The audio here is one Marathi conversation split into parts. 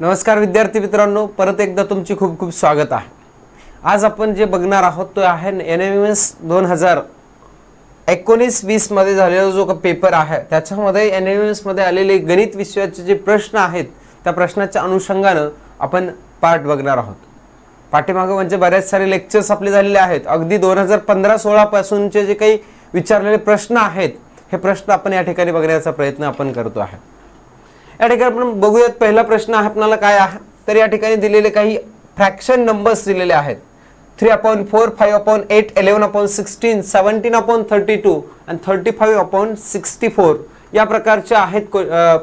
नमस्कार विद्यार्थी मित्रांनो, परत एकदा तुमचे खूप खूप स्वागत आहे। आज आपण जे बघणार आहोत तो आहे NMS 2019-20 मध्ये झालेला जो पेपर आहे त्याच्यामध्ये NMS मध्ये आलेले गणित विषयाचे जे प्रश्न आहेत त्या प्रश्नाच्या अनुषंगाने आपण पार्ट बघणार आहोत। पाठीमागे म्हणजे बरेच सारे लेक्चर्स आपले झालेले आहेत। अगदी 2015-16 पासूनचे जे काही विचारलेले प्रश्न आहेत हे प्रश्न आपण या ठिकाणी बघण्याचा प्रयत्न आपण करतो आहे। या ठिकाणी आपण बघूयात पहिला प्रश्न आपल्याला काय आहे तर या ठिकाणी दिलेले काही फ्रॅक्शन नंबर्स दिलेले आहेत 3/4, 5/8, 11/16, 17/32 आणि 35/64 या प्रकारचे आहेत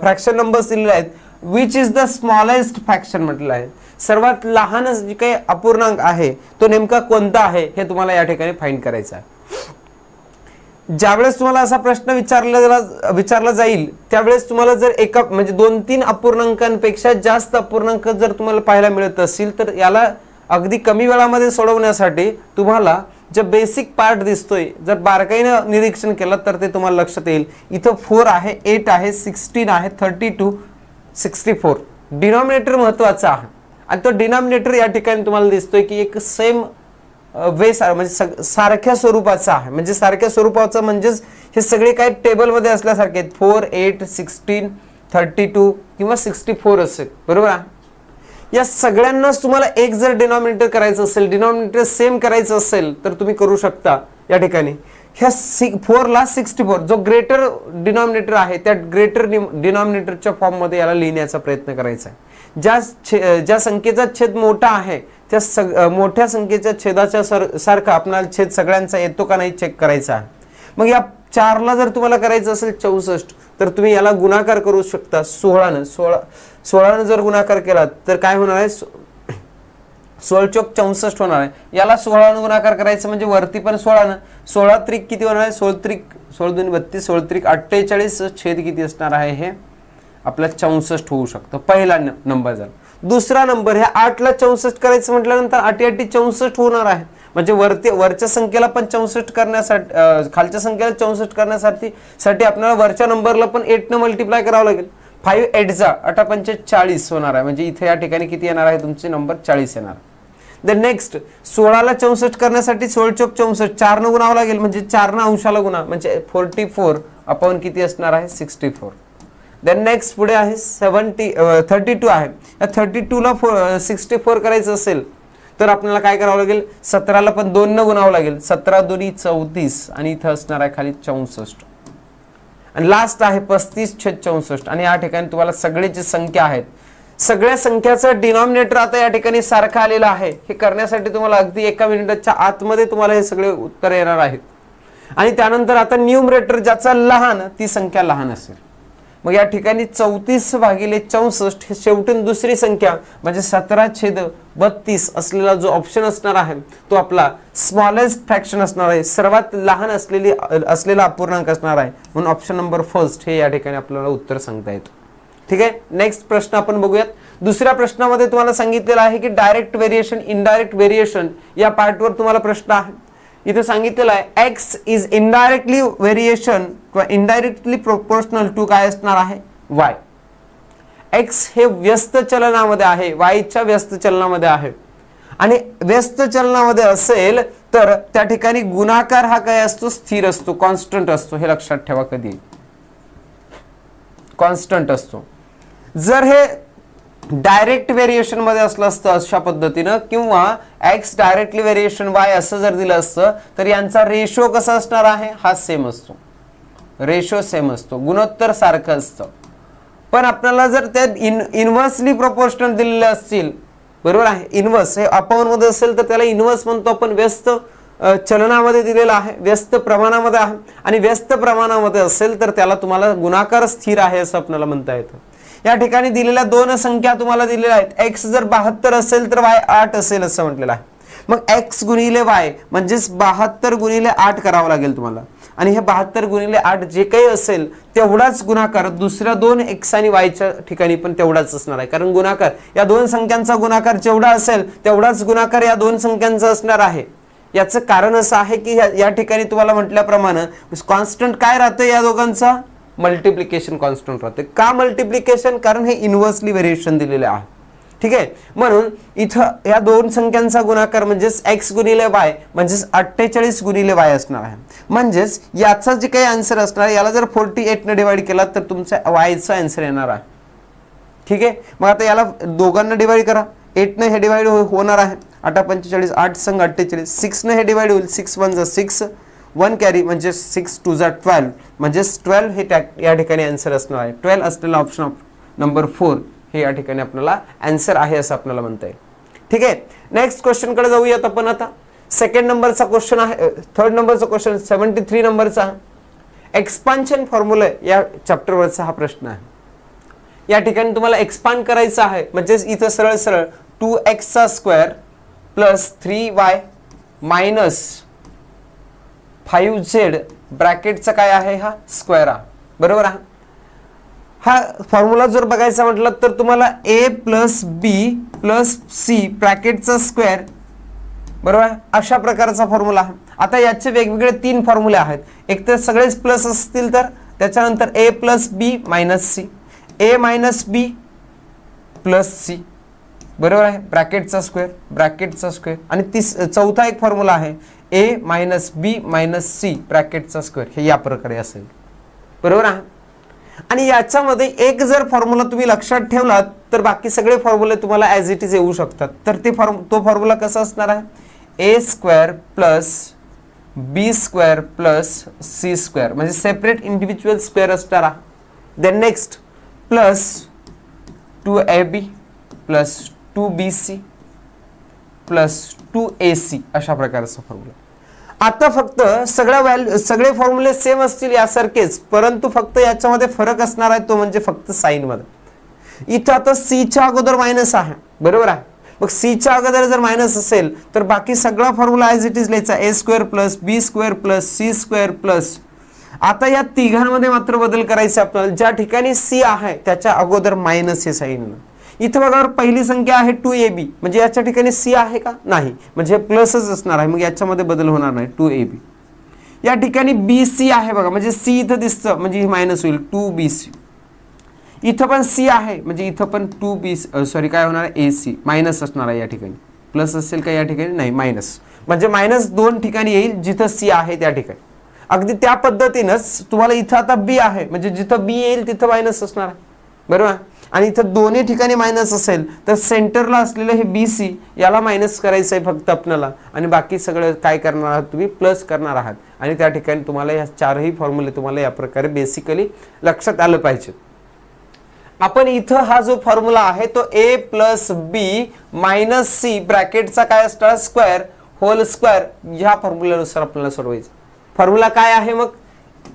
फ्रॅक्शन नंबर्स दिलेले आहेत। Which is the smallest fraction म्हटलेलं आहे, सर्वात लहान जे काही अपूर्णांक आहे तो नेमका कोणता आहे हे तुम्हाला या ठिकाणी फाइंड करायचं आहे। ज्यावेळेस तुम्हाला असा प्रश्न विचारला जाईल त्यावेळेस तुम्हाला जर एका म्हणजे 2-3 अपूर्णांकांपेक्षा जास्त अपूर्णांक जर तुम्हाला पाहायला मिळत असतील तर याला अगदी कमी वेळामध्ये सोडवण्यासाठी तुम्हाला जे बेसिक पार्ट दिसतोय जर बारकाईने निरीक्षण केलं तर ते तुम्हाला लक्षात येईल। इथं 4 आहे, 8 आहे, 16 आहे, 32, 64 डिनॉमिनेटर महत्त्वाचा आहे आणि तो डिनॉमिनेटर या ठिकाणी तुम्हाला दिसतोय की एक सेम वे म्हणजे सारख्या स्वरूपाचा आहे। म्हणजे सारख्या स्वरूपाचा म्हणजे हे सगळे काही टेबल मध्ये असल्यासारखे 4, 8, 16, 32 किंवा 64 असेल, बरोबर आहे। या सगळ्यांनाच तुम्हाला एक जर डिनॉमिनेटर करायचं असेल, डिनॉमिनेटर सेम करायचं असेल तर तुम्ही करू शकता। या ठिकाणी ह्या 4 ला 64 जो ग्रेटर डिनॉमिनेटर आहे त्या ग्रेटर डिनॉमिनेटरच्या फॉर्म मध्ये याला लिहिण्याचा प्रयत्न करायचा आहे। ज्या संख्येचा छेद मोठा आहे त्या मोठ्या संख्येच्या छेदाच्या सारखा आपल्याला छेद सगळ्यांचा येतो का नाही चेक करायचा आहे। मग या 4 ला जर तुम्हाला करायचं असेल 64 तर तुम्ही याला गुणाकार करू शकता 16 ने 16 ने जर गुणाकार केला तर काय होणार आहे 16 चौक 64 होणार आहे। याला 16 ने गुणाकार करायचं म्हणजे वरती पण 16 ने 16 त्रिक किती होणार आहे 16 त्रिक 16 2 32 16 त्रिक 48 छेद किती असणार आहे हे आपला 64 होऊ शकतो पहिला नंबर। जर दुसरा नंबर हे 8 ला 64 करायचं म्हटल्यानंतर 8 8 64 होणार आहे। म्हणजे वरच्या संख्येला पण 64 करण्यासाठी खालच्या संख्येला 64 करण्यासाठी आपल्याला वरच्या नंबरला पण 8 ने मल्टिप्लाय करावं लागेल। 5 8 जा 8 5 40 होणार आहे। म्हणजे इथे या ठिकाणी किती येणार आहे तुमचे नंबर 40 येणार। द नेक्स्ट 16 ला 64 करण्यासाठी 16 चौक 64 4 ने गुणावं लागेल म्हणजे 4 ने अंशाला गुणा म्हणजे 44 अपॉन किती असणार आहे 64। देन नेक्स्ट पुढे आहे 32 आहे। या 32 ला 64 करायचं असेल तर आपल्याला काय करावं लागेल 17 ला पण 2 ने गुणावं लागेल 17 2 34 आणि इथं असणार आहे खाली 64 आणि लास्ट आहे 35/64 आणि या ठिकाणी तुम्हाला सगळे जे संख्या आहेत सगळ्या संख्याचा डिनॉमिनेटर आता या ठिकाणी सारखा आलेला आहे। हे करण्यासाठी तुम्हाला अगदी 1 मिनिटाच्या आतमध्ये तुम्हाला हे सगळे उत्तर येणार आहेत आणि त्यानंतर आता न्यूमरेटर ज्याचा लहान ती संख्या लहान असेल। मग या ठिकाणी 34/64 हे शेवटून दुसरी संख्या म्हणजे 17/32 असलेला जो ऑप्शन असणार आहे तो आपला स्मॉलेस्ट फ्रॅक्शन असणार आहे, सर्वात लहान असलेला अपूर्णांक असणार आहे। म्हणून ऑप्शन नंबर फर्स्ट हे या ठिकाणी आपल्याला उत्तर सांगता येतं। ठीक आहे, नेक्स्ट प्रश्न आपण बघूयात। दुसऱ्या प्रश्नामध्ये तुम्हाला सांगितलेलं आहे की डायरेक्ट व्हेरिएशन इनडायरेक्ट व्हेरिएशन या पार्टवर तुम्हाला प्रश्न आहे। इथे सांगितलेलं आहे x इज इनडायरेक्टली व्हेरिएशन किंवा इनडायरेक्टली प्रोपोर्शनल टू काय असणार आहे y। x हे व्यस्त चलनामध्ये आहे, y च्या व्यस्त चलनामध्ये आहे आणि व्यस्त चलनामध्ये असेल तर त्या ठिकाणी गुणाकार हा काय असतो स्थिर असतो, कॉन्स्टंट असतो। हे लक्षात ठेवा, कधी कॉन्स्टंट असतो। जर हे डायरेक्ट व्हेरिएशन मध्ये असलं असतं अशा पद्धतीनं किंवा x डायरेक्टली व्हेरिएशन y असं जर दिलं असतं तर यांचा रेशो कसा असणार आहे हा सेम असतो, रेशो सेम असतो, गुणोत्तर सारखं असतं। पण आपल्याला जर त्या इनव्हर्सली प्रोपोर्शनल दिलेले असतील, बरोबर आहे, इनव्हर्स हे अपॉन मध्ये असेल तर त्याला इनव्हर्स म्हणतो आपण। व्यस्त चलनामध्ये दिलेला आहे, व्यस्त प्रमाणामध्ये आहे आणि व्यस्त प्रमाणामध्ये असेल तर त्याला तुम्हाला गुणाकार स्थिर आहे असं आपल्याला म्हणता येतं। या ठिकाणी दिलेल्या दोन संख्या तुम्हाला दिलेल्या आहेत, x जर 72 असेल तर y 8 असेल असं म्हटलेलं आहे। मग x गुणिले y म्हणजेच 72 गुणिले 8 करावं लागेल तुम्हाला आणि हे 72 गुणिले 8 जे काही असेल तेवढाच गुणाकार दुसऱ्या 2 x आणि y च्या ठिकाणी पण तेवढाच असणार आहे। कारण गुणाकार या दोन संख्यांचा गुणाकार जेवढा असेल तेवढाच गुणाकार या दोन संख्यांचा असणार आहे। याचं कारण असं आहे की या ठिकाणी तुम्हाला म्हटल्याप्रमाणे कॉन्स्टंट काय राहतं या दोघांचा मल्टिप्लिकेशन कॉन्स्टंट राहते। का मल्टिप्लिकेशन? कारण हे इनव्हर्सली व्हेरिएशन दिलेले आहे। ठीक आहे. म्हणून इथं या दोन संख्यांचा गुणाकार म्हणजेच x गुणिले y म्हणजेच 48 गुणिले y असणार आहे. म्हणजेच याचा जे काही आन्सर असणार आहे याला जर 48 ने डिवाइड केला तर तुमचा y चा आन्सर येणार आहे. ठीक आहे. मग आता याला दोघांना डिवाइड करा. 8 ने हे डिवाइड होणार आहे. 8 45 8 संग 48. 6 ने हे डिवाइड होईल. 6 1 जा 6 1 कॅरी म्हणजे 6 2 जा 12 म्हणजे 12 हे या ठिकाणी आन्सर असणार आहे. 12 असलेला ऑप्शन नंबर 4 हे या ठिकाणी आपल्याला आन्सर आहे असं आपल्याला म्हणता येईल. ठीक आहे. नेक्स्ट क्वेश्चन कडे जाऊयात आपण. आता सेकंड नंबरचा क्वेश्चन आहे. थर्ड नंबरचा क्वेश्चन 73 नंबरचा एक्सपान्शन फॉर्म्युला या चॅप्टर वरचा हा प्रश्न आहे. या ठिकाणी तुम्हाला एक्सपांड करायचं आहे म्हणजे इथं सरळ सरळ 2x चा square plus 3y minus 5z ब्रॅकेटचा काय आहे हा स्क्वेअर आहे. बरोबर आहे. हा फॉर्म्युला जर बघायचा म्हटलं तर तुम्हाला a plus b plus c ब्रॅकेटचा स्क्वेअर बरोबर आहे अशा प्रकारचा फॉर्म्युला आहे. आता याचे वेगवेगळे 3 फॉर्म्युले आहेत. एक तर सगळेच प्लस असतील तर त्याच्यानंतर a plus b minus c a minus b plus c बरोबर आहे ब्रॅकेटचा स्क्वेअर आणि चौथा एक फॉर्म्युला आहे a minus b minus c ब्रॅकेटचा स्क्वेअर हे या प्रकारे असेल. बरोबर आहे. आणि याच्यामध्ये एक जर फॉर्म्युला तुम्ही लक्षात ठेवलात तर बाकी सगळे फॉर्म्युले तुम्हाला ॲज इट इज येऊ शकतात. तर तो फॉर्म्युला कसा असणार आहे a square plus b square plus c square म्हणजे सेपरेट इंडिव्हिज्युअल स्क्वेअर असणार आहे. Then next plus 2ab plus 2bc plus 2ac अशा प्रकारचा फॉर्म्युला. आता फक्त सगळे फॉर्म्युले सेम असतील यासारखेच परंतु फक्त याच्यामध्ये फरक असणार आहे तो म्हणजे फक्त साइन मध्ये. इथं आता c च्या अगोदर मायनस आहे. बरोबर आहे. मग c च्या अगोदर जर मायनस असेल तर बाकी सगळा फॉर्म्युला ॲज इट इज लिहायचा a square plus b square plus c square plus. आता या तिघांमध्ये मात्र बदल करायचे आपल्याला. ज्या ठिकाणी c आहे त्याच्या अगोदर मायनस हे साइन. इथं बघा पहिली संख्या आहे 2ab म्हणजे याच्या ठिकाणी c आहे का नाही म्हणजे प्लसच असणार आहे मग याच्यामध्ये बदल होणार नाही 2ab. या ठिकाणी bc आहे बघा म्हणजे c इथं दिसतं म्हणजे मायनस होईल 2bc. इथं पण c आहे म्हणजे इथं पण 2b सॉरी काय होणार आहे ac मायनस असणार आहे. या ठिकाणी प्लस असेल का या ठिकाणी नाही मायनस म्हणजे मायनस दोन ठिकाणी येईल जिथं c आहे त्या ठिकाणी. अगदी त्या पद्धतीनंच तुम्हाला इथं आता b आहे म्हणजे जिथं b येईल तिथं मायनस असणार आहे. बरोबर. आणि इथं दोन्ही ठिकाणी मायनस असेल तर सेंटरला असलेलं हे BC याला मायनस करायचं आहे फक्त आपल्याला आणि बाकी सगळं काय करणार आहात तुम्ही प्लस करणार आहात. आणि त्या ठिकाणी तुम्हाला या चारही फॉर्म्युले तुम्हाला या प्रकारे बेसिकली लक्षात आलं पाहिजे. आपण इथं हा जो फॉर्म्युला आहे तो a plus b minus c ब्रॅकेटचा काय असणार स्क्वेअर होल स्क्वेअर ह्या फॉर्म्युल्यानुसार आपल्याला सोडवायचं. फॉर्म्युला काय आहे मग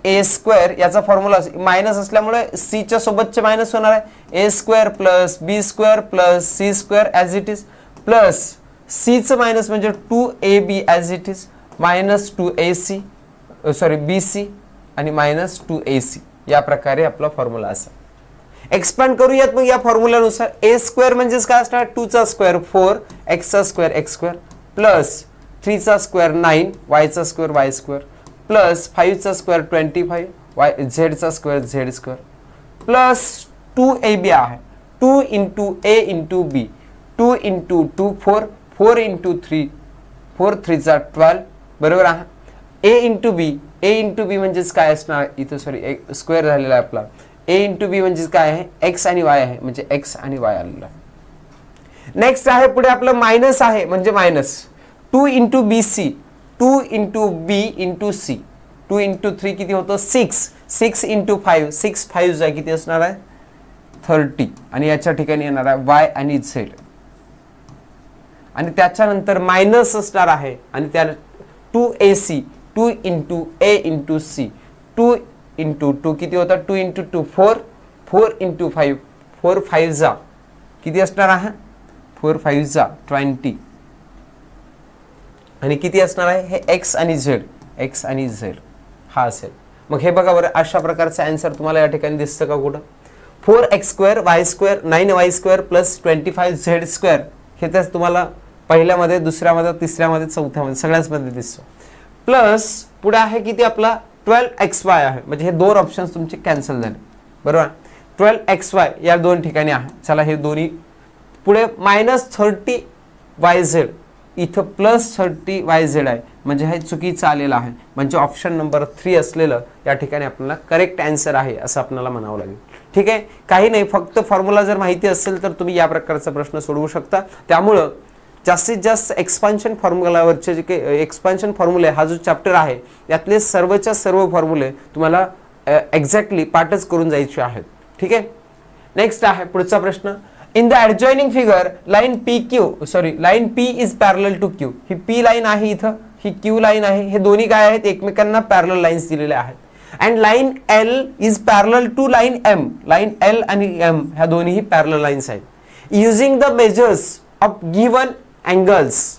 a स्क्वेअर याचा फॉर्म्युला मायनस असल्यामुळे c च्या सोबतचे मायनस होणार आहे a square plus b square plus c square as it is plus c चं मायनस म्हणजे 2ab as it is minus 2ac sorry bc आणि मायनस 2ac या प्रकारे आपला फॉर्म्युला असा. एक्सपांड करूयात मग या फॉर्म्युल्यानुसार. a स्क्वेअर म्हणजेच काय असणार 2 चा स्क्वेअर 4 x चा स्क्वेअर x स्क्वेअर प्लस 3 चा स्क्वेअर 9 y चा स्क्वेअर y स्क्वेअर प्लस 5 चा स्क्वेअर 25 z चा square z square plus 2ab आहे 2 into a into b 2 into 2 4 4 into 3 4 3 चा 12 बरोबर आहे. a इंटू b म्हणजेच काय असणार इथं सॉरी स्क्वेअर झालेला आहे आपला a इंटू b म्हणजेच काय आहे x आणि y आहे म्हणजे x आणि y आलेला आहे. नेक्स्ट आहे पुढे आपलं मायनस आहे म्हणजे minus 2 into bc 2 into b into c 2 into 3 किती होतं 6 6 इंटू 5 6 5 जा किती असणार आहे 30 आणि याच्या ठिकाणी येणार आहे y आणि z आणि त्याच्यानंतर मायनस असणार आहे आणि त्या 2ac 2 into a into c 2 into 2 किती होता 2 इंटू 2 4 4 इंटू 5 4 5 जा किती असणार आहे 4 5 जा 20 आणि किती असणार आहे हे x आणि z हा असेल. मग हे बघा बरं अशा प्रकारचा आन्सर तुम्हाला या ठिकाणी दिसतं का कुठं 4x square y square 9y square plus 25z square हे तर तुम्हाला पहिल्यामध्ये दुसऱ्यामध्ये तिसऱ्यामध्ये चौथ्यामध्ये सगळ्याच मध्ये दिसतो. प्लस पुढे आहे किती आपला 12xy आहे म्हणजे हे दोन ऑप्शन्स तुमचे कॅन्सल झाले. बरोबर 12xy या दोन ठिकाणी आहे. चला हे दोन्ही पुढे -30 YZ, इथं +30 YZ आहे, म्हणजे हे चुकीचं आलेलं आहे. म्हणजे ऑप्शन नंबर 3 असलेलं या ठिकाणी आपल्याला करेक्ट आन्सर आहे असं आपल्याला म्हणावं लागेल. ठीक आहे, काही नाही, फक्त फॉर्म्युला जर माहिती असेल तर तुम्ही या प्रकारचा प्रश्न सोडवू शकता. त्यामुळं जास्तीत जास्त एक्सपान्शन फॉर्म्युलावरचे जे काही एक्सपान्शन फॉर्म्युले हा जो चॅप्टर आहे यातले सर्वच्या सर्व फॉर्म्युले तुम्हाला एक्झॅक्टली पाठच करून जायचे आहेत. ठीक आहे, नेक्स्ट आहे पुढचा प्रश्न. In the adjoining figure line line P is parallel to Q. ही P लाईन आहे, इथं ही Q लाईन आहे, हे दोन्ही काय आहेत, एकमेकांना पॅरलल लाईन्स दिलेल्या आहेत. And line L is parallel to line M. Line L आणि M ह्या दोन्हीही पॅरलल लाईन्स आहेत. Using the measures of given angles,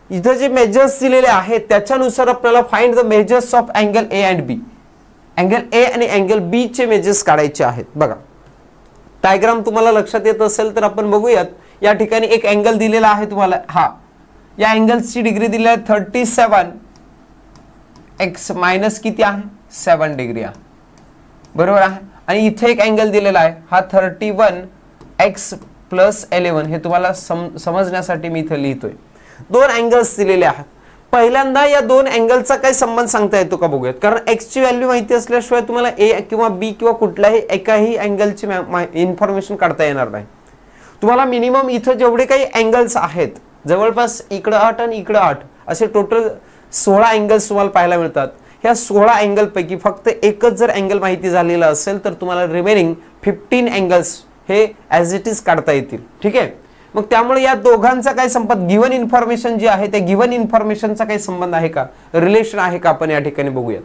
इथं जे मेजर्स दिलेले आहेत त्याच्यानुसार आपल्याला find the measures of angle A and B. Angle A आणि अँगल B चे मेजर्स काढायचे आहेत. बघा, डायग्राम तुम्हाला लक्षात येत असेल तर आपण बघूयात. या ठिकाणी एक अँगल दिलेला आहे तुम्हाला, हा या अँगलची डिग्री दिली आहे 37x मायनस किती आहे 7 डिग्री आहे, बरोबर आहे. आणि इथे एक अँगल दिलेला आहे, हा 31x + 11. हे तुम्हाला समजण्यासाठी मी इथे लिहितोय. दोन अँगल्स दिलेले आहेत. पहिल्यांदा या दोन अँगलचा काय संबंध सांगता येतो का बघूयात, कारण x ची व्हॅल्यू माहिती असल्याशिवाय तुम्हाला A किंवा B किंवा कुठल्याही एकाही अँगलची इन्फॉर्मेशन काढता येणार नाही. तुम्हाला मिनिमम इथं जेवढे काही अँगल्स आहेत, जवळपास इकडं 8 आणि इकडं 8 असे टोटल 16 अँगल्स तुम्हाला पाहायला मिळतात. ह्या 16 अँगल पैकी फक्त एकच जर अँगल माहिती झालेला असेल तर तुम्हाला रिमेनिंग 15 अँगल्स हे ॲज इट इज काढता येतील. ठीक आहे, मग त्यामुळे या दोघांचा काय संबंध, गिव्हन इन्फॉर्मेशन जी आहे त्या गिव्हन इन्फॉर्मेशनचा काही संबंध आहे का, रिलेशन आहे का, आपण या ठिकाणी बघूयात.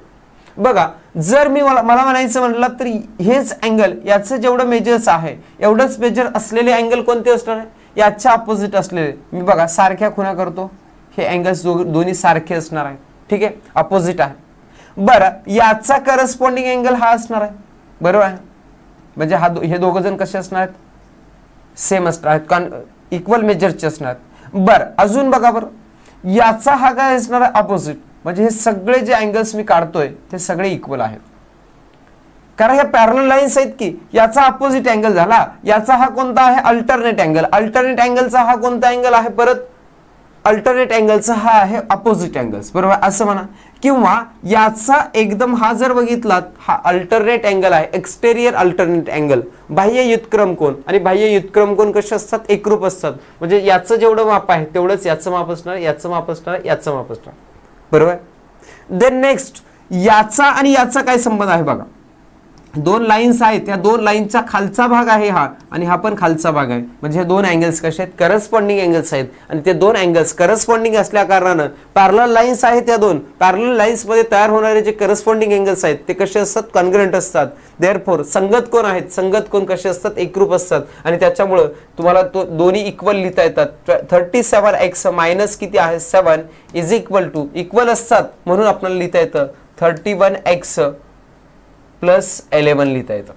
बघा, जर मी मला म्हणायचं म्हटलं तर हेच अँगल याचं जेवढं मेजर्स आहे एवढंच मेजर असलेले अँगल कोणते असणार आहे, याच्या अपोजिट असलेले. मी बघा सारख्या खुणा करतो, हे अँगल्स दोन्ही सारखे असणार आहे. ठीक आहे, अपोजिट आहे. बरं, याचा करस्पॉन्डिंग अँगल हा असणार आहे, बरोबर आहे. म्हणजे हे दोघं जण कसे असणार आहेत, सेम असणार आहेत, कारण इक्वल मेजरचे असणार. बरं, अजून बघा बरं, याचा हा काय असणार आहे, अपोजिट. म्हणजे हे सगळे जे अँगल्स मी काढतोय ते सगळे इक्वल आहेत, कारण ह्या पॅरलल लाईन्स आहेत की. याचा अपोजिट अँगल झाला, याचा हा कोणता आहे, अल्टरनेट अँगल. अल्टरनेट अँगलचा हा कोणता अँगल आहे, परत अल्टरनेट अँगलचा हा आहे अपोजिट अँगल्स, बरोबर असं म्हणा. किंवा याचा एकदम हा जर बघितलात, हा अल्टरनेट अँगल आहे, एक्सटेरियर अल्टरनेट अँगल. बाह्य युत्क्रम कोन आणि बाह्य युत्क्रम कोन कसे असतात, एकरूप असतात. म्हणजे याचं जेवढं माप आहे तेवढंच याचं माप असणार, याचं माप असणार, याचं माप असणार, बरोबर. देन नेक्स्ट, याचा आणि याचा काय संबंध आहे बघा. दोन लाईन्स आहेत, या दोन लाईनचा खालचा भाग आहे हा, आणि हा पण खालचा भाग आहे. म्हणजे हे दोन अँगल्स कसे आहेत, करस्पॉन्डिंग अँगल्स आहेत. आणि ते दोन अँगल्स करस्पॉन्डिंग असल्या कारणानं पॅरलल लाईन्स आहेत. त्या दोन पॅरलल लाईन्स मध्ये तयार होणारे जे करस्पॉन्डिंग अँगल्स आहेत ते कसे असतात, कॉन्ग्रंट असतात. देअरफॉर संगत कोन आहेत, संगत कोन कसे असतात, एकरूप असतात. आणि त्याच्यामुळं तुम्हाला तो दोन्ही इक्वल लिहिता येतात. 37x मायनस किती आहे 7 इज इक्वल टू, इक्वल असतात म्हणून आपल्याला लिहिता येतं 31x + 11 लिहिता येतं.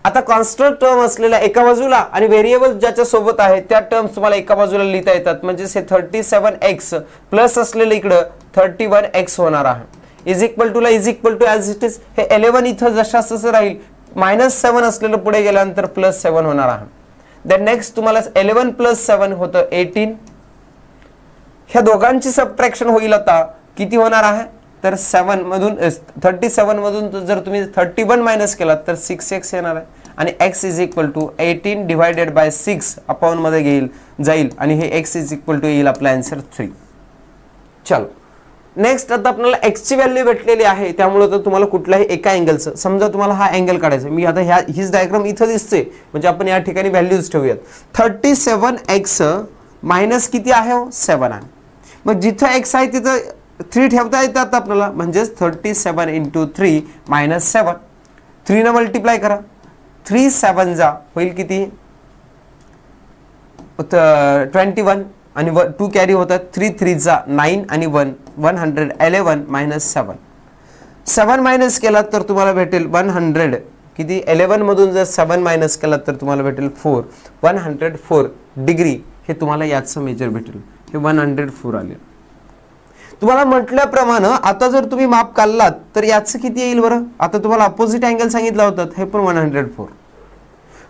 आता कॉन्स्टंट टर्म असलेल्या एका बाजूला आणि व्हेरिएबल ज्याच्या सोबत आहे त्या टर्म्स तुम्हाला एका बाजूला लिहिता येतात. म्हणजे हे 37x प्लस असलेलं इकडं 31x होणार आहे. इज इक्वल टू ला is equal to as it is, हे 11 इथं जशाच तसं राहील. -7 असलेलं पुढे गेल्यानंतर +7 होणार आहे. देन नेक्स्ट तुम्हाला 11 + 7 होतं 18. ह्या दोघांची सबट्रॅक्शन होईल. आता किती होणार आहे, तर 7 मधून 37 मधून जर तुम्ही 31 मायनस केलात तर 6x येणार आहे. आणि x is equal to 18 divided by 6 upon मध्ये जाईल आणि हे x इज इक्वल टू येईल आपला आन्सर 3. चलो नेक्स्ट, आता आपल्याला x ची व्हॅल्यू भेटलेली आहे. त्यामुळे तर तुम्हाला कुठल्याही एका अँगलचं, समजा तुम्हाला हा अँगल काढायचा, मी आता हीच डायग्राम इथं दिसते म्हणजे आपण या ठिकाणी व्हॅल्यूज ठेवूयात. 37x मायनस किती आहे 7 आहे. मग जिथं x आहे तिथं 3 ठेवता येतात आपल्याला. म्हणजेच 37 × 3 - 7. 3 ने मल्टिप्लाय करा, 3 7 जा होईल किती 21 आणि 2 कॅरी होतात. 3 3 जा 9 आणि 1 111 - 7. 7 मायनस केला तर तुम्हाला भेटेल 100 किती. 11 मधून जर 7 मायनस केला तर तुम्हाला भेटेल 4. 104 डिग्री हे तुम्हाला याचं मेजर भेटेल. हे 104 आले. तुम्हाला म्हटल्याप्रमाणे आता जर तुम्ही माप काढलात तर याचं किती येईल बरं. आता तुम्हाला अपोजिट अँगल सांगितला होता, हे पण 104.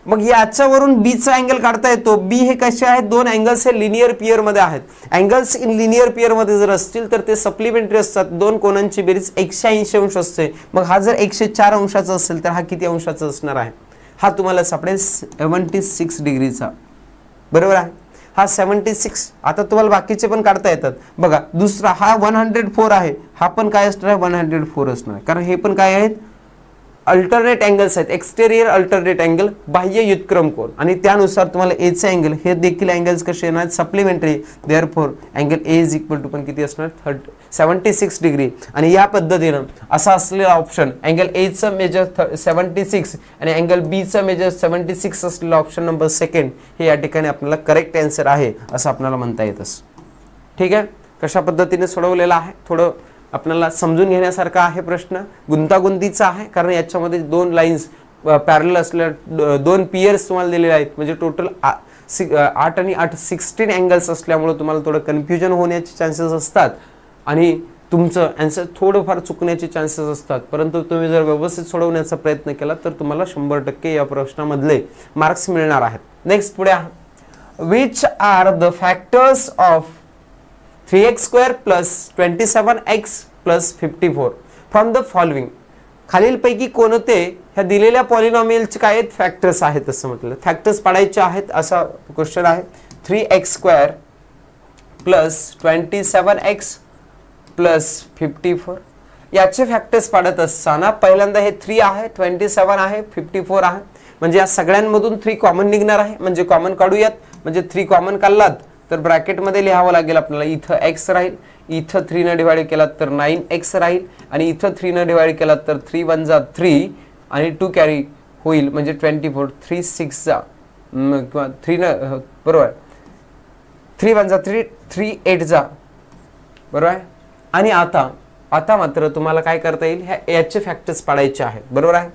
मग याच्यावरून बी चा अँगल काढता येतो. बी हे कसे आहेत, दोन अँगल्स हे लिनियर पेयर मध्ये आहेत. अँगल्स इन लिनियर पेयर मध्ये जर असतील तर ते सप्लिमेंटरी असतात. दोन कोनांची बेरीज 180 अंश असते. मग हा जर 104 अंशाचा असेल तर हा किती अंशाचा असणार आहे, हा तुम्हाला सापडेल 76 डिग्रीचा. बरोबर आहे, हा 76. आता तुम्हाला बाकीचे पण काढता येतात बघा. दुसरा हा 104 आहे, हा पण काय असणार आहे 104 असणार आहे, कारण हे पण काय आहेत अल्टरनेट अँगल्स आहेत. एक्सटेरियर अल्टरनेट अँगल, बाह्य व्युत्क्रम कोन, आणि त्यानुसार तुम्हाला ए चे अँगल हे देखील अँगल्स कसे येणार supplementary. Therefore angle A is equal to पण किती असणार 76 डिग्री. आणि या पद्धतीनं असा असलेला ऑप्शन अँगल ए चं मेजर 76 आणि अँगल बी चं मेजर 76 असलेला ऑप्शन नंबर सेकंड हे या ठिकाणी आपल्याला करेक्ट आन्सर आहे असं आपल्याला म्हणता येतं. ठीक आहे, कशा पद्धतीने सोडवलेला आहे थोडं आपल्याला समजून घेण्यासारखा आहे प्रश्न. गुंतागुंतीचा आहे कारण याच्यामध्ये दोन लाईन्स पॅरलल असल्या दोन पियर्स तुम्हाला दिलेले आहेत. म्हणजे टोटल 8 आणि 8 16 अँगल्स असल्यामुळे तुम्हाला थोडं कन्फ्युजन होण्याचे चान्सेस असतात आणि तुमचं आन्सर थोडंफार चुकण्याचे चान्सेस असतात. परंतु तुम्ही जर व्यवस्थित सोडवण्याचा प्रयत्न केला तर तुम्हाला 100% या प्रश्नामधले मार्क्स मिळणार आहेत. नेक्स्ट पुढे आहे, which are the factors of 3x² plus 27x plus 54 from the following. खालीलपैकी कोणते ह्या दिलेल्या पॉलिनॉमियलचे काय फॅक्टर्स आहेत असं म्हटलं. फॅक्टर्स पाडायचे आहेत असा क्वेश्चन आहे. 3x² प्लस 27x प्लस 54 याचे फॅक्टर्स पाडत असताना पहिल्यांदा हे 3 आहे, 27 आहे, 54 आहे. म्हणजे या सगळ्यांमधून 3 कॉमन निघणार आहे. म्हणजे कॉमन काढूयात. म्हणजे 3 कॉमन काढलात तर ब्रॅकेट मध्ये लिहावं लागेल आपल्याला. इथं x राहील, इथं 3 ने डिवाइड केलात तर 9x राहील आणि इथं 3 ने डिवाइड केलात तर 3 1 जा 3 आणि 2 कॅरी होईल म्हणजे 24. 3 6 जा किंवा 3 न बरोबर 3 1 जा 3 3 8 जा बरोबर आहे. आणि आता मात्र तुम्हाला काय करता येईल, याचे फॅक्टर्स पाडायचे आहेत. बरोबर आहे,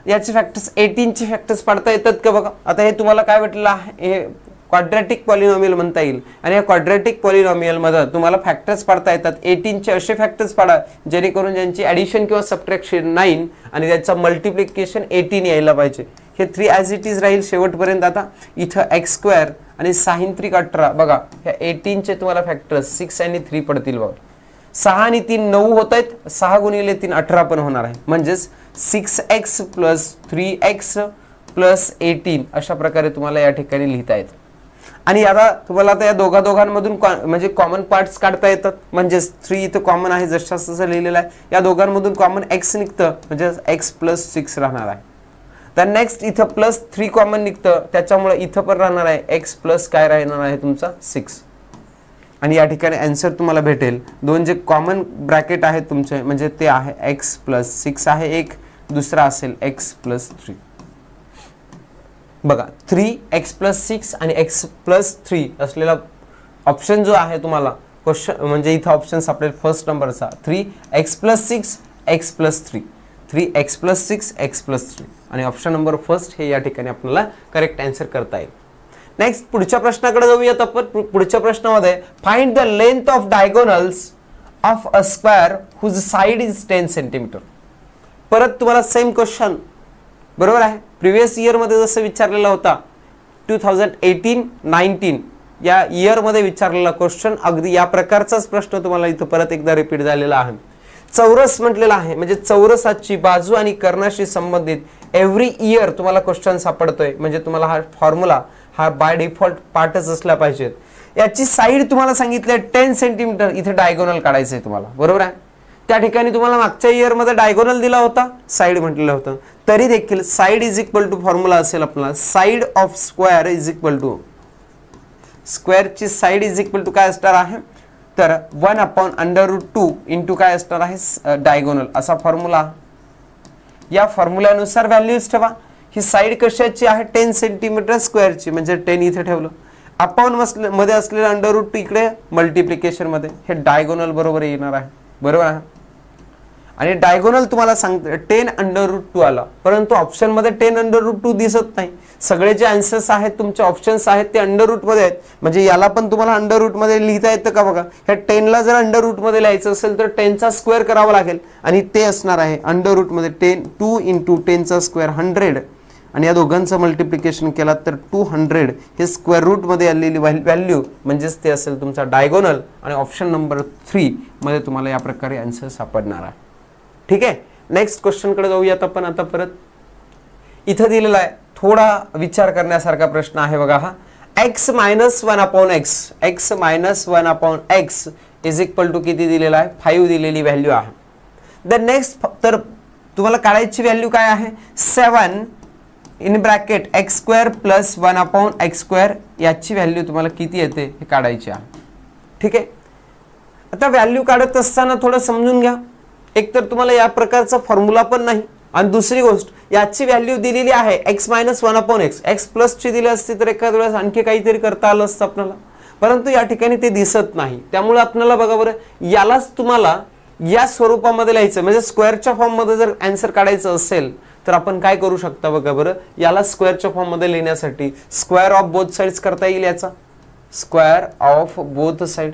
याचे फॅक्टर्स 18 चे फॅक्टर्स पाडता येतात का बघा. आता हे तुम्हाला काय वाटलं आहे, हे क्वाड्रॅटिक पॉलिनॉमियल म्हणता येईल आणि या क्वाड्रॅटिक पॉलिनॉमियल मध्ये तुम्हाला फॅक्टर्स पाडता येतात. 18 चे असे फॅक्टर्स पाडा जेणेकरून ज्यांची ऍडिशन किंवा सबट्रॅक्शन 9 आणि त्याचा मल्टिप्लिकेशन 18 यायला पाहिजे. हे 3 ॲज इट इज राहील शेवटपर्यंत. आता इथं x² आणि 6 3 18 बघा, ह्या 18 चे तुम्हाला फॅक्टर्स 6 आणि 3 पडतील बघा. 6 आणि 3 9 होत आहेत, 6 गुणिले 3 18 पण होणार आहे. म्हणजेच 6x प्लस 3x प्लस 18 अशा प्रकारे तुम्हाला या ठिकाणी लिहिता येतं. आणि आता तुम्हाला आता या दोघांमधून म्हणजे कॉमन पार्ट्स काढता येतात. म्हणजे 3 इथं कॉमन आहे जसं तसं लिहिलेलं आहे. या दोघांमधून कॉमन x निघतं म्हणजे x प्लस 6 राहणार आहे. तर नेक्स्ट इथं प्लस 3 कॉमन निघतं त्याच्यामुळे इथं पण राहणार आहे x प्लस काय राहणार आहे तुमचा 6. आणि या ठिकाणी आन्सर तुम्हाला भेटेल. दोन जे कॉमन ब्रॅकेट आहेत तुमचे म्हणजे ते आहे x प्लस 6 आहे एक, दुसरा असेल x प्लस 3. बघा 3x प्लस 6 आणि x प्लस 3 असलेला ऑप्शन जो आहे तुम्हाला क्वेश्चन म्हणजे इथं ऑप्शन सापडेल फर्स्ट नंबरचा 3x plus 6 x plus 3, 3x plus 6 x plus 3 आणि ऑप्शन नंबर फर्स्ट हे या ठिकाणी आपल्याला करेक्ट आन्सर करता येईल. नेक्स्ट पुढच्या प्रश्नाकडे जाऊयात आपण. पुढच्या प्रश्नामध्ये find the length of diagonals of a square whose side is 10 centimetre. परत तुम्हाला सेम क्वेश्चन बरोबर आहे. प्रिव्हियस इयर मध्ये जसं विचारलेला होता 2018-19 या इयर मध्ये विचारलेला क्वेश्चन अगदी या प्रकारचाच प्रश्न तुम्हाला इथं परत एकदा रिपीट झालेला आहे. चौरस म्हटलेला आहे म्हणजे चौरसाची बाजू आणि कर्णाशी संबंधित एव्हरी इयर तुम्हाला क्वेश्चन सापडतोय. म्हणजे तुम्हाला हा फॉर्म्युला हा बाय डिफॉल्ट पार्टच असला पाहिजे. याची साईड तुम्हाला सांगितलं 10 सेंटीमीटर, इथे डायगोनल काढायचं आहे तुम्हाला बरोबर आहे. त्या ठिकाणी तुम्हाला मागच्या इयर मध्ये डायगोनल दिला होता, साइड म्हटलेलं होतं. तरी देखील side is equal to formula असेल आपला side of square is equal to स्क्वेअरची साइड इज इक्वल टू काय असणार आहे तर 1/√2 इंटू काय असणार आहे डायगोनल असा फॉर्म्युला. या फॉर्म्युल्यानुसार व्हॅल्यूज ठेवा. ही साइड कशाची आहे 10 सेंटीमीटर स्क्वेअरची म्हणजे 10 इथे ठेवलं. अपॉन मध्ये असलेलं √2 इकडे मल्टिप्लिकेशन मध्ये हे डायगोनल बरोबर येणार आहे बरोबर आहे. आणि डायगोनल तुम्हाला सांगते 10√2 आला, परंतु ऑप्शन मध्ये 10√2 दिसत नाही. सगळे जे आन्सर्स आहेत तुमचे ऑप्शन्स आहेत ते अंडर रूट मध्ये आहेत. म्हणजे याला पण तुम्हाला अंडर रूट मध्ये लिहिता येतं का बघा. ह्या 10 ला जर अंडर रूट मध्ये लिहायचं असेल तर 10 चा स्क्वेअर करावा लागेल आणि ते असणार आहे अंडर रूट मध्ये 2 × 10 चा स्क्वेअर 100 आणि या दोघांचं मल्टिप्लिकेशन केला तर 200 हे स्क्वेअर रूटमध्ये आलेली व्हॅल्यू म्हणजेच ते असेल तुमचा डायगोनल आणि ऑप्शन नंबर 3 मध्ये तुम्हाला या प्रकारे आन्सर सापडणार आहे. ठीक आहे, नेक्स्ट क्वेश्चनकडे जाऊयात आपण आता परत. इथं दिलेला आहे थोडा विचार करण्यासारखा प्रश्न आहे बघा हा. x - 1/x x - 1/x is equal to किती दिलेला आहे 5 दिलेली व्हॅल्यू आहे. द नेक्स्ट तर तुम्हाला काढायची व्हॅल्यू काय आहे 7 इन ब्रॅकेट x² + 1/x² याची व्हॅल्यू तुम्हाला किती येते हे काढायची आहे. ठीक आहे, आता व्हॅल्यू काढत असताना थोडं समजून घ्या. एक तर तुम्हाला या प्रकारचा फॉर्म्युला पण नाही आणि दुसरी गोष्ट याची व्हॅल्यू दिलेली आहे x - 1/x x प्लस ची दिली असती तर एखाद वेळेस आणखी काहीतरी करता आलं असतं आपल्याला, परंतु या ठिकाणी ते दिसत नाही. त्यामुळे आपल्याला बघा बरं यालाच तुम्हाला या स्वरूपामध्ये लिहायचं म्हणजे स्क्वेअरच्या फॉर्म मध्ये जर आन्सर काढायचं असेल तर आपण काय करू शकता बघा बरं. याला स्क्वेअरच्या फॉर्म मध्ये लिहिण्यासाठी स्क्वेअर ऑफ बोथ साइड्स करता येईल. याचा स्क्वेअर ऑफ बोथ साइड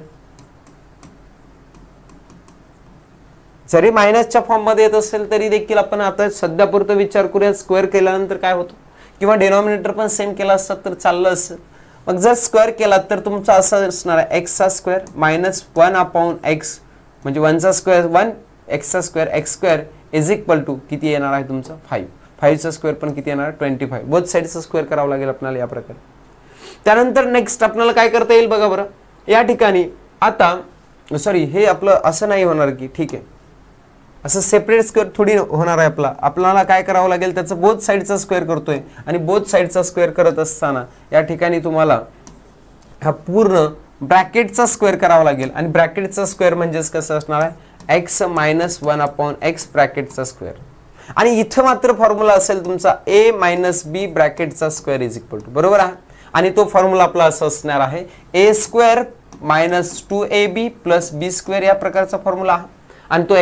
जरी मायनसच्या फॉर्म मध्ये येत असेल तरी देखील आपण आता सध्या पुरतं विचार करूया स्क्वेअर केल्यानंतर काय होतं, किंवा डिनॉमिनेटर पण सेम केला असता तर चाललं असतं. मग जर स्क्वेअर केला तर तुमचा असं असणार आहे x² - 1/x म्हणजे 1चा square 1 x² x² is equal to किती येणार आहे तुमचा 5. 5चा स्क्वेअर पण किती येणार 25. बोथ साइडचा स्क्वेअर करावं लागेल आपल्याला या प्रकारे. त्यानंतर नेक्स्ट आपल्याला काय करता येईल बघा बरं. या ठिकाणी आता सॉरी हे आपलं असं नाही होणार की ठीक आहे असं सेपरेट स्क्वेअर थोडी होणार आहे. आपल्याला काय करावं लागेल त्याचं बोथ साइडचा स्क्वेअर करतोय आणि बोथ साइडचा स्क्वेअर करत असताना या ठिकाणी तुम्हाला हा पूर्ण ब्रॅकेटचा स्क्वेअर करावा लागेल आणि ब्रॅकेटचा स्क्वेअर म्हणजेच कसं असणार आहे x - 1/x ब्रॅकेटचा स्क्वेअर. आणि इथं मात्र फॉर्म्युला असेल तुमचा a - b ब्रॅकेटचा स्क्वेअर इज इक्वल टू बरोबर आहे. आणि तो फॉर्म्युला आपला असं असणार आहे a² - 2ab + b² या प्रकारचा फॉर्म्युला आहे. आणि तो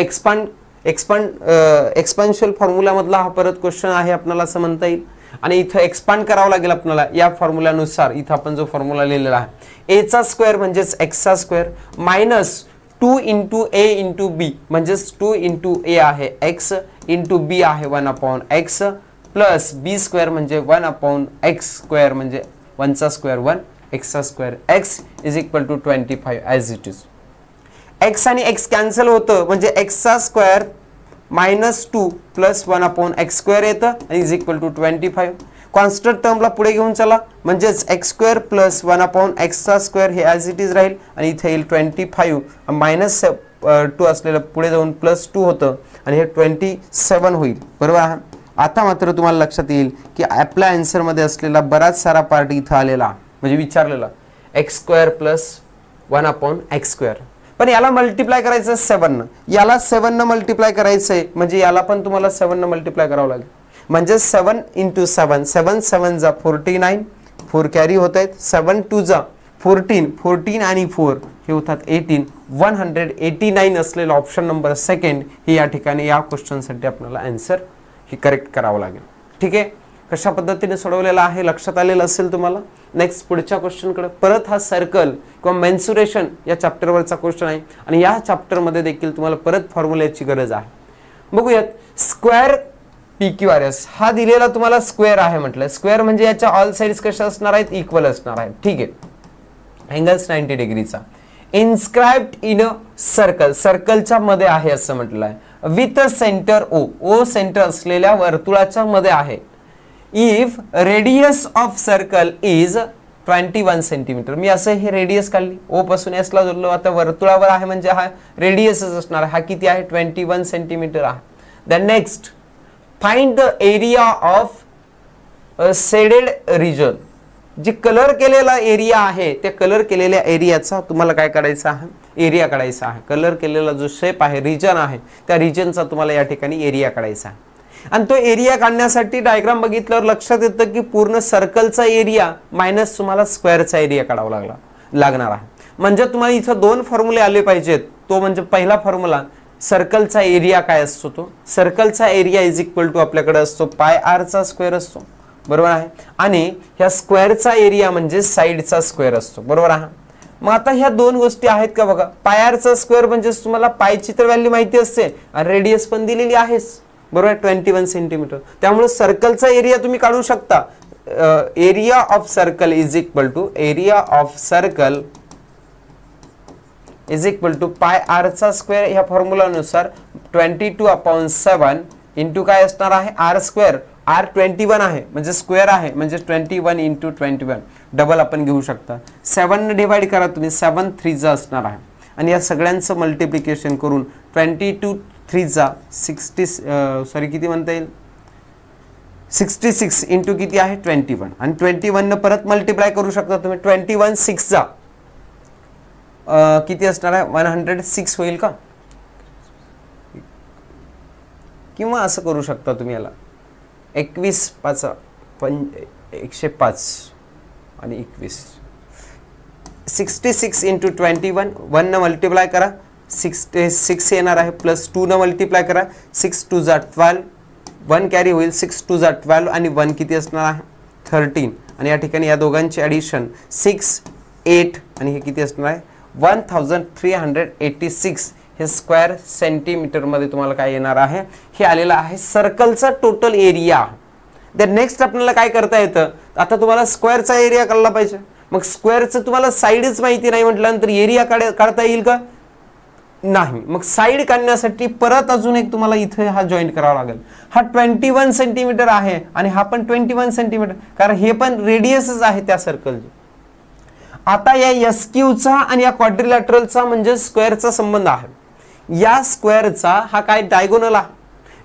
एक्सपान्शियल फॉर्म्युला मधला हा परत क्वेश्चन आहे आपल्याला असं म्हणता येईल. आणि इथं एक्सपांड करावं लागेल आपल्याला या फॉर्म्युल्यानुसार. इथं आपण जो फॉर्म्युला लिहिलेला आहे a चा स्क्वेअर म्हणजेच x चा स्क्वेअर -2 × a × b म्हणजेच 2 × a आहे x × b आहे 1/x प्लस b² म्हणजे 1/x² म्हणजे 1चा स्क्वेअर 1 x चा square x is equal to 25 as it is. x आणि x कॅन्सल होतं म्हणजे x चा स्क्वेअर -2 + 1/x² येतं आणि इज इक्वल टू 25. कॉन्स्टंट टर्मला पुढे घेऊन चला म्हणजेच x² + 1/x² हे ॲज इट इज राहील आणि इथे येईल 25 -2 असलेलं पुढे जाऊन +2 होतं आणि हे 27 होईल बरोबर आहे. आता मात्र तुम्हाला लक्षात येईल की आपल्या आन्सरमध्ये असलेला बराच सारा पार्ट इथं आलेला म्हणजे विचारलेला x² + 1/x². पण याला मल्टिप्लाय करायचं 7 न, याला 7 न मल्टिप्लाय करायचंय म्हणजे याला पण तुम्हाला 7 न मल्टिप्लाय करावं लागेल. म्हणजे 7 × 7 7 7 जा 49 4 कॅरी होत आहेत 7 2 जा 14 14 आणि 4 हे होतात 18 189 असलेला ऑप्शन नंबर 2 ही या ठिकाणी या क्वेश्चनसाठी आपल्याला आन्सर हे करेक्ट करावं लागेल. ठीक आहे, कशा पद्धतीने सोडवलेला आहे लक्षात आलेलं असेल तुम्हाला. नेक्स्ट पुढच्या क्वेश्चनकडे. परत हा सर्कल किंवा मेन्सुरेशन या चॅप्टरवरचा क्वेश्चन आहे आणि या चॅप्टरमध्ये देखील तुम्हाला परत फॉर्म्युल्याची गरज आहे. बघूयात स्क्वेअर PQRS हा दिलेला तुम्हाला स्क्वेअर आहे म्हटलं. स्क्वेअर म्हणजे याच्या ऑल साइड्स कशा असणार आहेत इक्वल असणार आहेत. ठीक आहे, अँगल्स 90 डिग्रीचा इन्स्क्राइब्ड इन अ सर्कल सर्कलच्या मध्ये आहे असं म्हटलं आहे. With a centre O centre असलेल्या वर्तुळाच्या मध्ये आहे. If radius of circle is 21 centimetre. मी असं हे रेडियस काढली ओ पासून एस ला जोडलो. आता वर्तुळावर आहे म्हणजे हा रेडियसच असणार. हा किती आहे 21 सेंटीमीटर आहे. The next find the area of shaded region. जे कलर केलेला एरिया आहे त्या कलर केलेल्या एरियाचा तुम्हाला काय काढायचं आहे एरिया काढायचा आहे. कलर केलेला जो शेप आहे रिजन आहे त्या रिजनचा तुम्हाला या ठिकाणी एरिया काढायचा आहे. आणि तो एरिया काढण्यासाठी डायग्राम बघितल्यावर लक्षात येतं की पूर्ण सर्कलचा एरिया मायनस तुम्हाला स्क्वेअरचा एरिया काढावा लागणार आहे. म्हणजे तुम्हाला इथं 2 फॉर्म्युले आले पाहिजेत. तो म्हणजे पहिला फॉर्म्युला सर्कलचा एरिया काय असतो तो सर्कलचा एरिया इज इक्वल टू आपल्याकडे असतो πr चा स्क्वेअर असतो बरोबर आहे. आणि ह्या स्क्वेअरचा एरिया म्हणजे साइडचा स्क्वेअर असतो बरोबर आहे. मग आता ह्या 2 गोष्टी आहेत का बघा. πr चा स्क्वेअर म्हणजे तुम्हाला पायची तर व्हॅल्यू माहिती असते आणि रेडियस पण दिलेली आहेच बरोबर, 21 सेंटीमीटर. त्यामुळे सर्कलचा एरिया तुम्ही काढू शकता. Area of circle is equal to pi r चा स्क्वेअर. ह्या फॉर्म्युलानुसार 22/7 इंटू काय असणार आहे, आर स्क्वेअर. आर 21 आहे म्हणजे स्क्वेअर आहे, म्हणजे 21 इंटू 21 डबल आपण घेऊ शकता. 7 ने डिवाइड करा तुम्ही, 7 3 असणार आहे. आणि या सगळ्यांचं मल्टिप्लिकेशन करून 22 3 60 किती म्हणता येईल, 66 इंटू किती आहे 21. आणि 21 न परत मल्टिप्लाय करू शकता तुम्ही. 21 6 किती असणार आहे, 106 होईल का, किंवा असं करू शकता तुम्ही याला 21 5 105 आणि 21. 66 इंटू 21, 1 न मल्टिप्लाय करा 6 येणार आहे, प्लस 2 न मल्टिप्लाय करा 6 2 12, 1 कॅरी होईल, 6 2 12 आणि 1 किती असणार आहे 13. आणि या ठिकाणी या दोघांची ॲडिशन 6 8 आणि हे किती असणार आहे 1386. हे स्क्वेअर सेंटीमीटर मध्ये तुम्हाला काय येणार आहे, हे आलेलं आहे सर्कलचा टोटल एरिया. तर नेक्स्ट आपल्याला काय करता येतं, आता तुम्हाला स्क्वेअरचा एरिया काढला पाहिजे. मग स्क्वेअरचं तुम्हाला साईडच माहिती नाही म्हटल्यानंतर एरिया काढता येईल का, नाही. मग साईड काढण्यासाठी परत अजून एक तुम्हाला इथे हा जॉईंट करावा लागेल. हा 21 सेंटीमीटर आहे आणि हा पण 21 सेंटीमीटर, कारण हे पण रेडियसच आहे त्या सर्कलचे. आता या एसक्यूचा आणि या क्वाड्रिलॅटरलचा म्हणजे स्क्वेअरचा संबंध आहे. या स्क्वेअरचा हा काय डायगोनल आहे.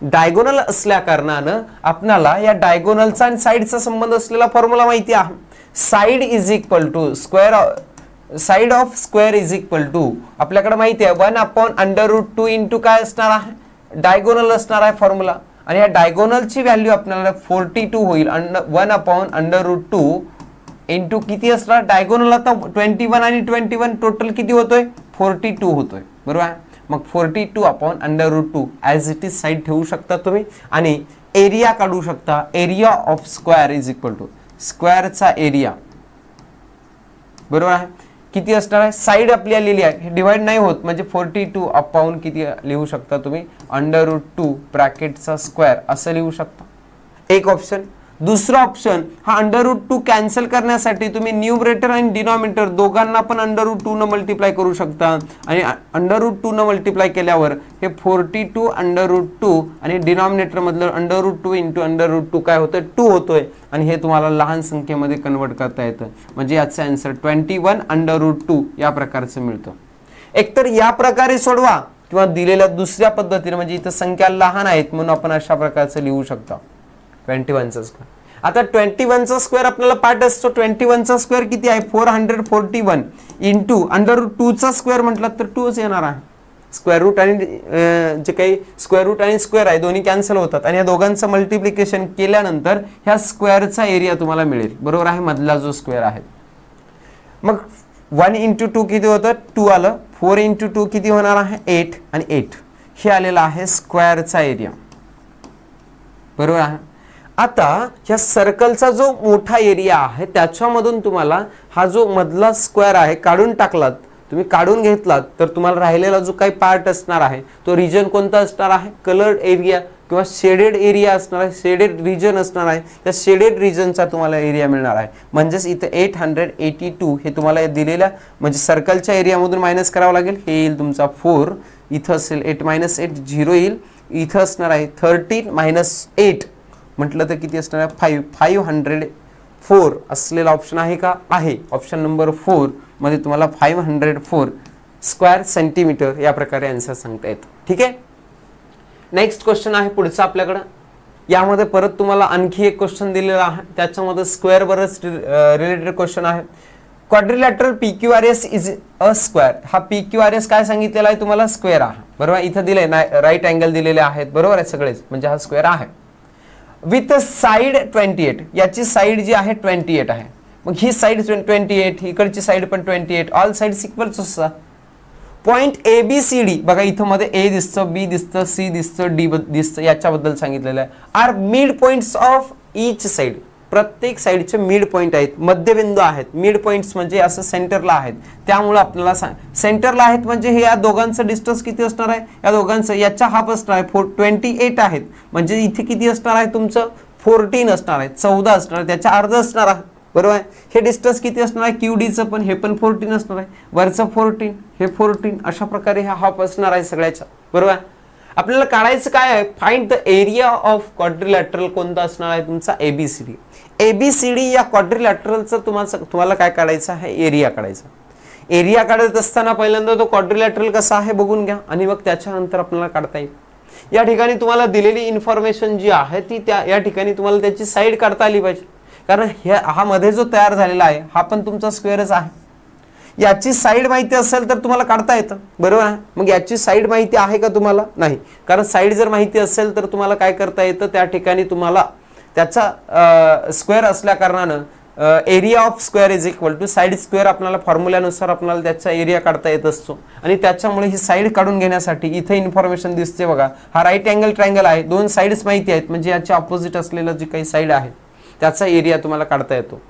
डायगोनल असल्या कारणानं आपल्याला या डायगोनलचा आणि साइडचा संबंध असलेला फॉर्म्युला माहिती आहे. Side is equal to side of square is equal to आपल्याकडे माहिती आहे 1/√2 इंटू काय असणार आहे, डायगोनल असणार आहे फॉर्म्युला. आणि या डायगोनलची व्हॅल्यू आपल्याला 42 होईल. 1/√2 इंटू किती असणार डायगोनल, आता 21 आणि 21 टोटल किती होतोय 42 होतोय, बरोबर आहे. मग 42/√2 ॲज इट इज साईड ठेवू शकता तुम्ही आणि एरिया काढू शकता. Area of square is equal to स्क्वेअरचा एरिया, बरोबर आहे, किती असणार आहे, साईड आपल्याला लिहिली आहे, हे डिवाइड नाही होत म्हणजे 42 किती लिहू शकता तुम्ही √2 ब्रॅकेटचा स्क्वेअर असं लिहू शकता. एक ऑप्शन. दुसरा ऑप्शन, हा √2 कॅन्सल करण्यासाठी तुम्ही न्यूमरेटर आणि डिनॉमिनेटर दोघांना पण √2 न मल्टिप्लाय करू शकता. आणि √2 न मल्टिप्लाय केल्यावर हे 42 आणि डिनॉमिनेटर मधलं √2 इंटू √2 काय होतं 2 होतोय. आणि हे तुम्हाला लहान संख्येमध्ये कन्वर्ट करता येतं, म्हणजे याचा आन्सर 21/√2 या प्रकारचं मिळतं. एकतर या प्रकारे सोडवा किंवा दिलेल्या दुसऱ्या पद्धतीने, म्हणजे इथं संख्या लहान आहेत म्हणून आपण अशा प्रकारचं लिहू शकता 21चा स्क्वेअर. आता 21चा स्क्वेअर आपल्याला पाठ असतो. 21चा स्क्वेअर किती आहे 441 इंटू √2चा स्क्वेअर म्हटलं तर 2च येणार आहे. स्क्वेअर रूट आणि जे काही स्क्वेअर रूट आणि स्क्वेअर आहे दोन्ही कॅन्सल होतात आणि या दोघांचं मल्टिप्लिकेशन केल्यानंतर ह्या स्क्वेअरचा एरिया तुम्हाला मिळेल, बरोबर आहे, मधला जो स्क्वेअर आहे. मग 1 इंटू 2 किती होतं 2 आलं, 4 इंटू 2 किती होणार आहे 8 आणि 8 हे आलेलं आहे स्क्वेअरचा एरिया, बरोबर आहे. आता या सर्कलचा जो मोठा एरिया आहे त्याच्यामधून तुम्हाला हा जो मधला स्क्वेअर आहे काढून टाकलात, तुम्ही काढून घेतलात तर तुम्हाला राहिलेला जो काही पार्ट असणार आहे तो रिजन कोणता असणार आहे, कलर्ड एरिया किंवा शेडेड एरिया असणार आहे, शेडेड रिजन असणार आहे. त्या शेडेड रिजनचा तुम्हाला एरिया मिळणार आहे. म्हणजेच इथे 882 हे तुम्हाला दिलेल्या म्हणजे सर्कलच्या एरियामधून मायनस करावं लागेल. हे येईल तुमचा 4, इथं असेल 8 - 8 0 येईल, इथं असणार आहे 13 - 8 म्हटलं तर किती असणार आहे 504 असलेला ऑप्शन आहे का, आहे. ऑप्शन नंबर 4 मध्ये तुम्हाला 504 स्क्वेअर सेंटीमीटर या प्रकारे आन्सर सांगता येतं. ठीक आहे. नेक्स्ट क्वेश्चन आहे पुढचा आपल्याकडं. यामध्ये परत तुम्हाला आणखी एक क्वेश्चन दिलेला आहे, त्याच्यामध्ये स्क्वेअर बरच रिलेटेड क्वेश्चन आहे. Quadrilateral PQRS is a square. हा PQRS काय सांगितलेला आहे तुम्हाला स्क्वेअर आहे, बरोबर. इथं दिले राईट अँगल दिलेले आहेत, बरोबर आहे सगळेच, म्हणजे हा स्क्वेअर आहे. विथ साइड 28, याची साइड जी आहे 28 आहे. मग ही साइड 28, इकडची साइड पण 28, ऑल साइड्स इक्वल्स असतात. पॉइंट ABCD बघा, इथं मध्ये A दिसतं, B दिसतं, C दिसतं, D दिसतं, याच्याबद्दल सांगितलेलं आहे. Are mid points of each side. प्रत्येक साईडचे मिड पॉईंट आहेत, मध्यबिंदू आहेत. मिड पॉईंट्स म्हणजे असं सेंटरला आहेत, त्यामुळे आपल्याला सेंटरला आहेत म्हणजे हे या दोघांचं डिस्टन्स किती असणार आहे, या दोघांचं याच्या हाफ असणार आहे 28 आहेत, म्हणजे इथे किती असणार आहे तुमचं 14 असणार आहे, 14 असणार आहे, त्याच्या अर्ध असणार आहे. बरोबर आहे. हे डिस्टन्स किती असणार आहे QDचं पण, हे पण 14 असणार आहे, वरचं 14 हे 14, अशा प्रकारे हा हाफ असणार आहे सगळ्याच्या. बरोबर आहे. आपल्याला काढायचं काय आहे, find the area of quadrilateral कोणता असणार आहे तुमचा ABCD. ABCD या क्वाड्रिलॅटरलचं तुम्हाला काय काढायचं आहे, एरिया काढायचा. एरिया काढत असताना पहिल्यांदा तो क्वाड्रिलॅटरल कसा आहे बघून घ्या आणि मग त्याच्यानंतर आपल्याला काढता येईल. या ठिकाणी तुम्हाला दिलेली इन्फॉर्मेशन जी आहे ती या ठिकाणी तुम्हाला त्याची साईड काढता आली पाहिजे, कारण हा मध्ये जो तयार झालेला आहे हा पण तुमचा स्क्वेअरच आहे. याची साईड माहिती असेल तर तुम्हाला काढता येतं. बरोबर आहे. मग याची साईड माहिती आहे का तुम्हाला, नाही, कारण साईड जर माहिती असेल तर तुम्हाला काय करता येतं, त्या ठिकाणी तुम्हाला त्याचा स्क्वेअर असल्या कारणानं area of square is equal to side square आपल्याला फॉर्म्युल्यानुसार आपल्याला त्याचा एरिया काढता येत असतो. आणि त्याच्यामुळे ही साईड काढून घेण्यासाठी इथे इन्फॉर्मेशन दिसते बघा, हा राईट अँगल ट्रायंगल आहे, दोन साईड्स माहिती आहेत, म्हणजे याच्या ऑपोजिट असलेलं जी काही साईड आहे त्याचा एरिया तुम्हाला काढता येतो.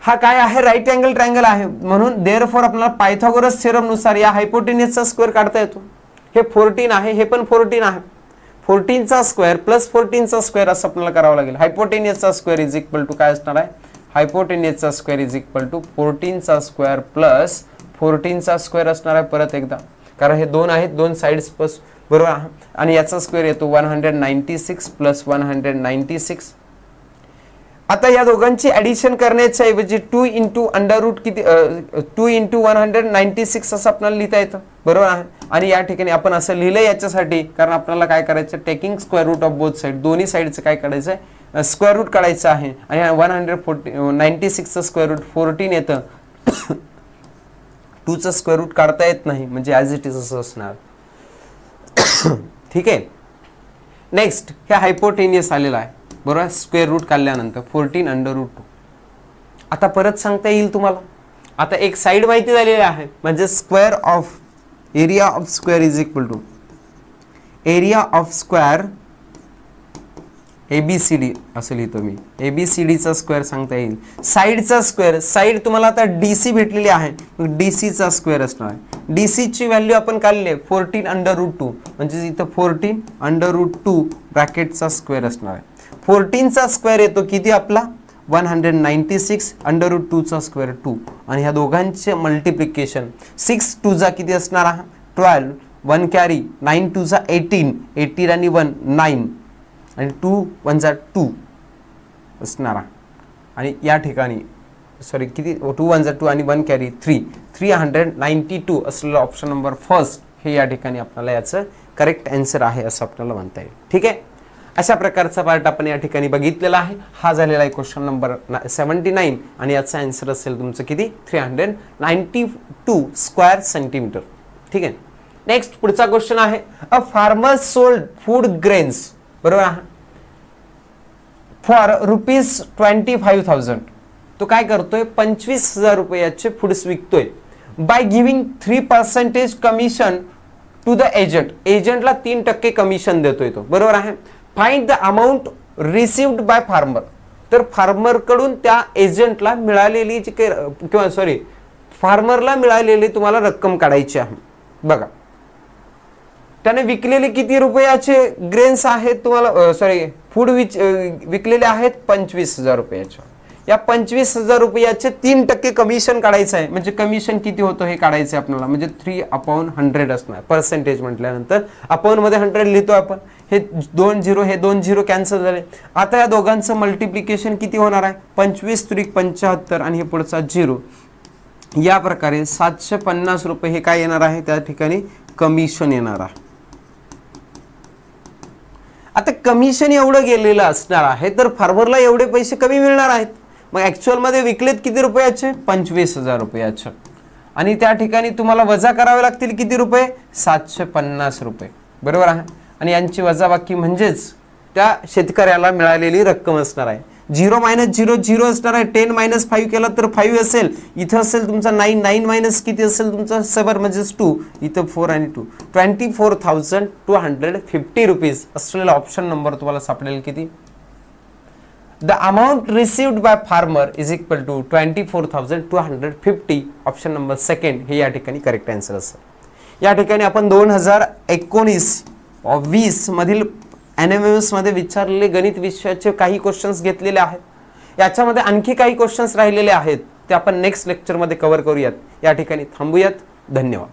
हा काय आहे, राईट अँगल ट्रायंगल आहे, म्हणून देअरफॉर आपल्याला पायथागोरस थेरम नुसार या हायपोटेन्यूसचा स्क्वेअर काढता येतो. हे 14 आहे, हे पण 14 आहे, 14चा स्क्वेअर प्लस 14चा स्क्वेअर असं आपल्याला करावं लागेल. हायपोटेन्यूसचा स्क्वेअर इज इक्वल टू काय असणार आहे, हायपोटेन्यूसचा स्क्वेअर इज इक्वल टू 14चा स्क्वेअर प्लस 14चा स्क्वेअर असणार आहे परत एकदा, कारण हे दोन आहेत, दोन साइड्स प्लस. बरोबर. आणि याचा स्क्वेअर येतो 196 प्लस 196. आता या दोघांची ऍडिशन करण्याच्या ऐवजी 2 इंटू अंडर रूट किती 2 इंटू 196 असं आपल्याला लिहिता येतं. बरोबर आहे. आणि या ठिकाणी आपण असं लिहिलं याच्यासाठी कारण आपल्याला काय करायचं, taking square root of both side, दोन्ही साइडचं काय काढायचं आहे, स्क्वेअर रूट काढायचं आहे. आणि 196चं स्क्वेअर रूट 14 येतं, 2चं स्क्वेअर रूट काढता येत नाही, म्हणजे ॲज इट इज असं असणार. ठीक आहे. नेक्स्ट हे हायपोटेनियस आलेलं आहे. बरोबर. स्क्वेअर रूट काढल्यानंतर 14 अंडर रूट 2. आता परत सांगता येईल तुम्हाला, आता एक साइड माहिती झालेली आहे, म्हणजे square of area of square is equal to area of square ABCD असं लिहितो मी, ABCDचा स्क्वेअर सांगता येईल. साइडचा स्क्वेअर, साइड तुम्हाला आता DC भेटलेली आहे, मग DCचा स्क्वेअर असणार आहे. DCची व्हॅल्यू आपण काढली आहे 14 अंडर रूट 2, म्हणजे इथं 14 अंडर रूट 2 ब्रॅकेटचा स्क्वेअर असणार आहे. 14चा स्क्वेअर येतो किती आपला 196 अंडर रूट 2चा स्क्वेअर 2, आणि ह्या दोघांचे मल्टिप्लिकेशन 6 2 किती असणार आहे 12, 1 कॅरी 9 2 18, 18 आणि 1 9, आणि 2 1 2 असणार आहे. आणि या ठिकाणी सॉरी किती 2 1 2 आणि 1 कॅरी 3, 392 असलेलं ऑप्शन नंबर फर्स्ट हे या ठिकाणी आपल्याला याचं करेक्ट आन्सर आहे असं आपल्याला म्हणता येईल. ठीक आहे. अशा प्रकारचा पार्ट आपण या ठिकाणी बघितलेला आहे. हा झालेला आहे क्वेश्चन नंबर 79, आणि याचा आन्सर असेल तुमचं किती 392 स्क्वेअर सेंटीमीटर. ठीक आहे. नेक्स्ट पुढचा क्वेश्चन आहे, a farmer sold food grains, बरोबर आहे, फॉर ₹25,000. तो काय करतोय 25,000 रुपयाचे फूड्स विकतोय by giving 3% commission to the agent. एजंटला 3% कमिशन देतोय तो. बरोबर आहे. Find the amount received by farmer. तर फार्मर कडून त्या एजंटला मिळालेली जी काही किंवा सॉरी फार्मरला मिळालेली तुम्हाला रक्कम काढायची आहे. बघा त्याने विकलेले किती रुपयाचे ग्रेन्स आहेत तुम्हाला सॉरी फूड विकलेले आहेत 25,000 रुपयाचे. या 25,000 रुपयाचे 3% कमिशन काढायचं आहे. म्हणजे कमिशन किती होतं हे काढायचं आहे आपल्याला, म्हणजे 3/100 असणार. पर्सेंटेज म्हटल्यानंतर अपॉन मध्ये 100 लिहितो आपण. हे 2 0 हे 2 0 कॅन्सल झाले. आता या दोघांचं मल्टिप्लिकेशन किती होणार आहे 25 त्रिक 75 आणि हे पुढचा 0. या प्रकारे 750 रुपये हे काय येणार आहे त्या ठिकाणी कमिशन येणार आहे. आता कमिशन एवढं गेलेलं असणार आहे तर फार्मरला एवढे पैसे कमी मिळणार आहेत. मग ऍक्च्युअल मध्ये विकलेत किती रुपयाचे 25,000 रुपयाचे, आणि त्या ठिकाणी तुम्हाला वजा करावे लागतील किती रुपये 750 रुपये. बरोबर आहे. आणि यांची वजाबाकी म्हणजेच त्या शेतकऱ्याला मिळालेली रक्कम असणार आहे. 0 - 0 0 असणार आहे. 10 - 5 केला तर 5 असेल. इथं असेल तुमचा 9 9 मायनस किती असेल तुमचा 7 म्हणजे 2, इथं 4 आणि 2 24,250 रुपीज असलेला ऑप्शन नंबर तुम्हाला सापडेल किती the amount received by farmer is equal to 24,250. Option number second हे या ठिकाणी करेक्ट आन्सर असेल. या ठिकाणी आपण 2019-20 मधील NMMS मध्ये विचारलेले गणित विषयाचे काही क्वेश्चन्स घेतलेले आहेत. याच्यामध्ये आणखी काही क्वेश्चन्स राहिलेले आहेत ते आपण नेक्स्ट लेक्चरमध्ये कव्हर करूयात. या ठिकाणी थांबूयात. धन्यवाद.